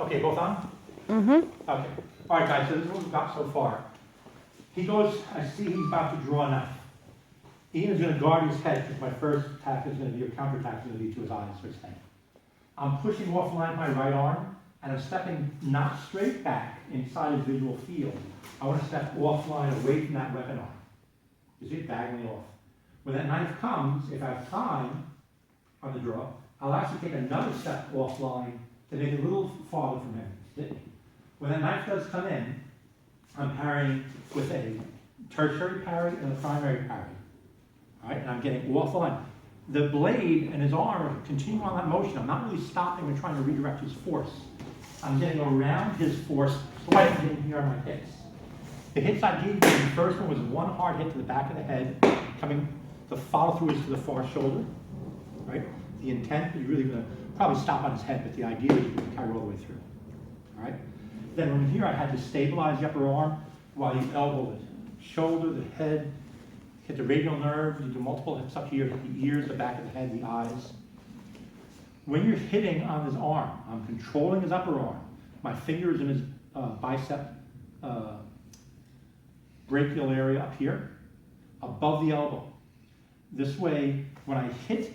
Okay, both on? Mm-hmm. Okay. All right, guys, so this is what we've got so far. He goes, I see he's about to draw a knife. Ian is going to guard his head because my first attack is going to be, or counter attack is going to be to his eyes or his head. I'm pushing offline with my right arm, and I'm stepping not straight back inside his visual field. I want to step offline away from that weapon arm. You see it diagonally off. When that knife comes, if I have time on the draw, I'll actually take another step offline to make it a little farther from him. When that knife does come in, I'm parrying with a tertiary parry and a primary parry. All right, and I'm getting offline. The blade and his arm continue on that motion. I'm not really stopping or trying to redirect his force. I'm getting around his force, so I'm getting here on my hits. The hits I gave you, the first one was one hard hit to the back of the head, coming, the follow through is to the far shoulder, right? The intent, you're really gonna probably stop on his head, but the idea is you're gonna carry all the way through, all right? Then from here, I had to stabilize the upper arm while you elbow the shoulder, the head, hit the radial nerve, you do multiple hits up here, hit the ears, the back of the head, the eyes. When you're hitting on his arm, I'm controlling his upper arm. My fingers in his bicep, brachial area up here, above the elbow. This way, when I hit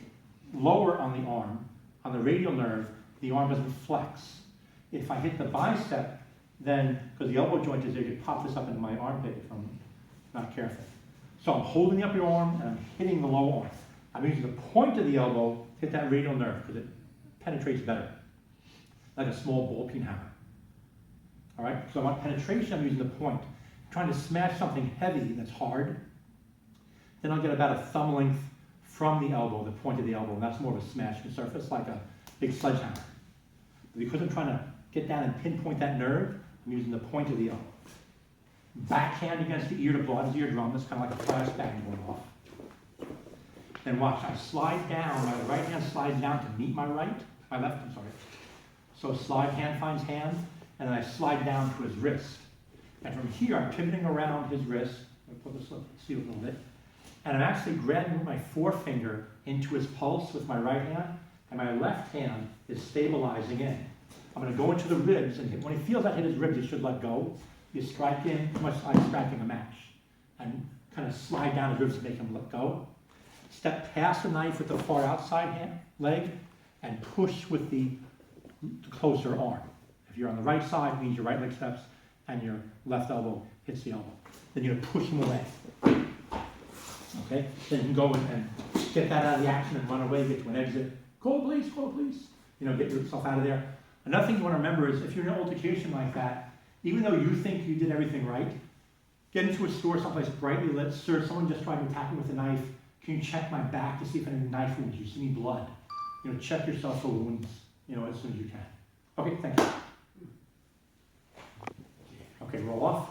lower on the arm, on the radial nerve, the arm doesn't flex. If I hit the bicep, then, because the elbow joint is there, you could pop this up into my armpit if I'm not careful. So I'm holding the upper arm and I'm hitting the lower arm. I'm using the point of the elbow to hit that radial nerve because it penetrates better, like a small ball peen hammer. All right, so I want penetration, I'm using the point. I'm trying to smash something heavy that's hard. Then I'll get about a thumb length from the elbow, the point of the elbow, and that's more of a smashing surface, like a big sledgehammer. But because I'm trying to get down and pinpoint that nerve, I'm using the point of the elbow. Backhand against the ear to blow out his eardrum, that's kind of like a flashbang going off. Then watch, I slide down, my right hand slides down to meet my left, I'm sorry. So slide hand finds hand, and then I slide down to his wrist. And from here, I'm pivoting around his wrist. I'll put this up, see a little bit. And I'm actually grabbing with my forefinger into his pulse with my right hand, and my left hand is stabilizing in. I'm going to go into the ribs, and when he feels I hit his ribs, he should let go. You strike in, much like striking a match, and kind of slide down his ribs to make him let go. Step past the knife with the far outside leg, and push with the closer arm. If you're on the right side, it means your right leg steps, and your left elbow hits the elbow. Then you're going to push him away. Okay? Then you can go and get that out of the action and run away, get to an exit. Call the police, call the police. You know, get yourself out of there. Another thing you want to remember is if you're in an altercation like that, even though you think you did everything right, get into a store someplace brightly lit. Sir, someone just tried to attack me with a knife. Can you check my back to see if any knife wounds? You see any blood? You know, check yourself for wounds, you know, as soon as you can. Okay, thank you. Okay, roll off.